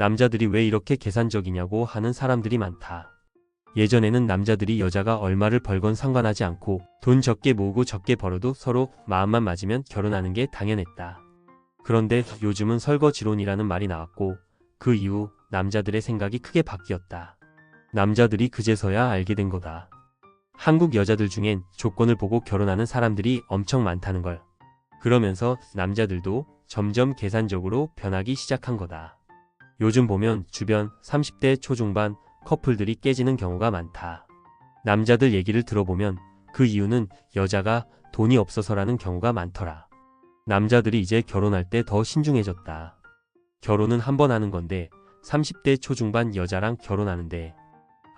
남자들이 왜 이렇게 계산적이냐고 하는 사람들이 많다. 예전에는 남자들이 여자가 얼마를 벌건 상관하지 않고 돈 적게 모으고 적게 벌어도 서로 마음만 맞으면 결혼하는 게 당연했다. 그런데 요즘은 설거지론이라는 말이 나왔고 그 이후 남자들의 생각이 크게 바뀌었다. 남자들이 그제서야 알게 된 거다. 한국 여자들 중엔 조건을 보고 결혼하는 사람들이 엄청 많다는 걸. 그러면서 남자들도 점점 계산적으로 변하기 시작한 거다. 요즘 보면 주변 30대 초중반 커플들이 깨지는 경우가 많다. 남자들 얘기를 들어보면 그 이유는 여자가 돈이 없어서라는 경우가 많더라. 남자들이 이제 결혼할 때 더 신중해졌다. 결혼은 한 번 하는 건데 30대 초중반 여자랑 결혼하는데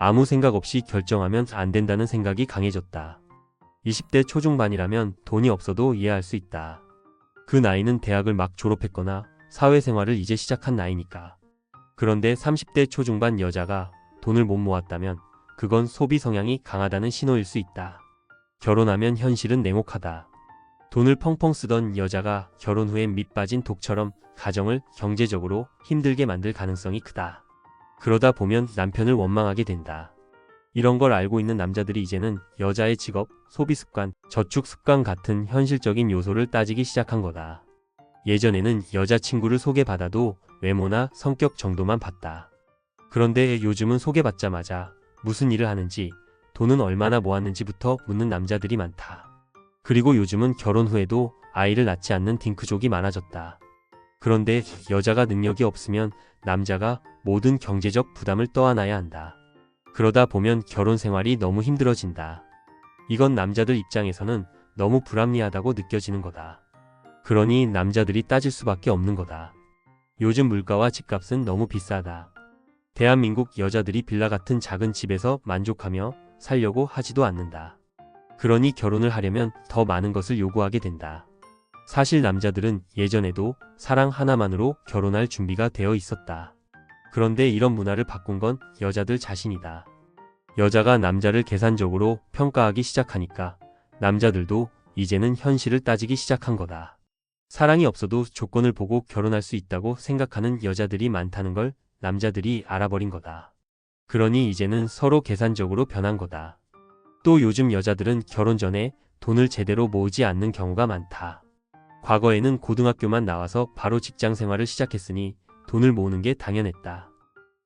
아무 생각 없이 결정하면 안 된다는 생각이 강해졌다. 20대 초중반이라면 돈이 없어도 이해할 수 있다. 그 나이는 대학을 막 졸업했거나 사회생활을 이제 시작한 나이니까. 그런데 30대 초중반 여자가 돈을 못 모았다면 그건 소비 성향이 강하다는 신호일 수 있다. 결혼하면 현실은 냉혹하다. 돈을 펑펑 쓰던 여자가 결혼 후엔 밑 빠진 독처럼 가정을 경제적으로 힘들게 만들 가능성이 크다. 그러다 보면 남편을 원망하게 된다. 이런 걸 알고 있는 남자들이 이제는 여자의 직업, 소비 습관, 저축 습관 같은 현실적인 요소를 따지기 시작한 거다. 예전에는 여자친구를 소개받아도 외모나 성격 정도만 봤다. 그런데 요즘은 소개받자마자 무슨 일을 하는지, 돈은 얼마나 모았는지부터 묻는 남자들이 많다. 그리고 요즘은 결혼 후에도 아이를 낳지 않는 딩크족이 많아졌다. 그런데 여자가 능력이 없으면 남자가 모든 경제적 부담을 떠안아야 한다. 그러다 보면 결혼 생활이 너무 힘들어진다. 이건 남자들 입장에서는 너무 불합리하다고 느껴지는 거다. 그러니 남자들이 따질 수밖에 없는 거다. 요즘 물가와 집값은 너무 비싸다. 대한민국 여자들이 빌라 같은 작은 집에서 만족하며 살려고 하지도 않는다. 그러니 결혼을 하려면 더 많은 것을 요구하게 된다. 사실 남자들은 예전에도 사랑 하나만으로 결혼할 준비가 되어 있었다. 그런데 이런 문화를 바꾼 건 여자들 자신이다. 여자가 남자를 계산적으로 평가하기 시작하니까 남자들도 이제는 현실을 따지기 시작한 거다. 사랑이 없어도 조건을 보고 결혼할 수 있다고 생각하는 여자들이 많다는 걸 남자들이 알아버린 거다. 그러니 이제는 서로 계산적으로 변한 거다. 또 요즘 여자들은 결혼 전에 돈을 제대로 모으지 않는 경우가 많다. 과거에는 고등학교만 나와서 바로 직장 생활을 시작했으니 돈을 모으는 게 당연했다.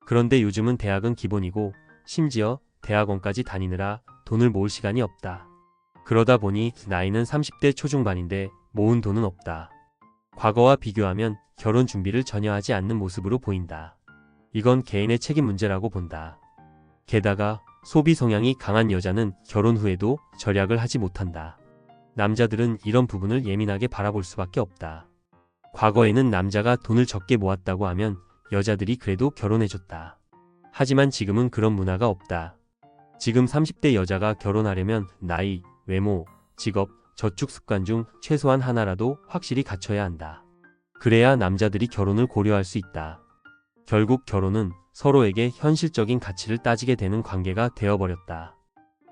그런데 요즘은 대학은 기본이고 심지어 대학원까지 다니느라 돈을 모을 시간이 없다. 그러다 보니 나이는 30대 초중반인데 모은 돈은 없다. 과거와 비교하면 결혼 준비를 전혀 하지 않는 모습으로 보인다. 이건 개인의 책임 문제라고 본다. 게다가 소비 성향이 강한 여자는 결혼 후에도 절약을 하지 못한다. 남자들은 이런 부분을 예민하게 바라볼 수밖에 없다. 과거에는 남자가 돈을 적게 모았다고 하면 여자들이 그래도 결혼해줬다. 하지만 지금은 그런 문화가 없다. 지금 30대 여자가 결혼하려면 나이, 외모, 직업, 저축 습관 중 최소한 하나라도 확실히 갖춰야 한다. 그래야 남자들이 결혼을 고려할 수 있다. 결국 결혼은 서로에게 현실적인 가치를 따지게 되는 관계가 되어버렸다.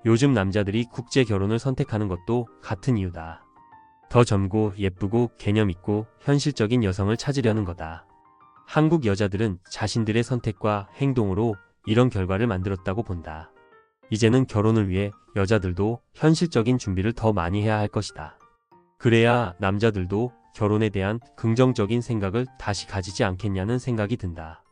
요즘 남자들이 국제 결혼을 선택하는 것도 같은 이유다. 더 젊고 예쁘고 개념 있고 현실적인 여성을 찾으려는 거다. 한국 여자들은 자신들의 선택과 행동으로 이런 결과를 만들었다고 본다. 이제는 결혼을 위해 여자들도 현실적인 준비를 더 많이 해야 할 것이다. 그래야 남자들도 결혼에 대한 긍정적인 생각을 다시 가지지 않겠냐는 생각이 든다.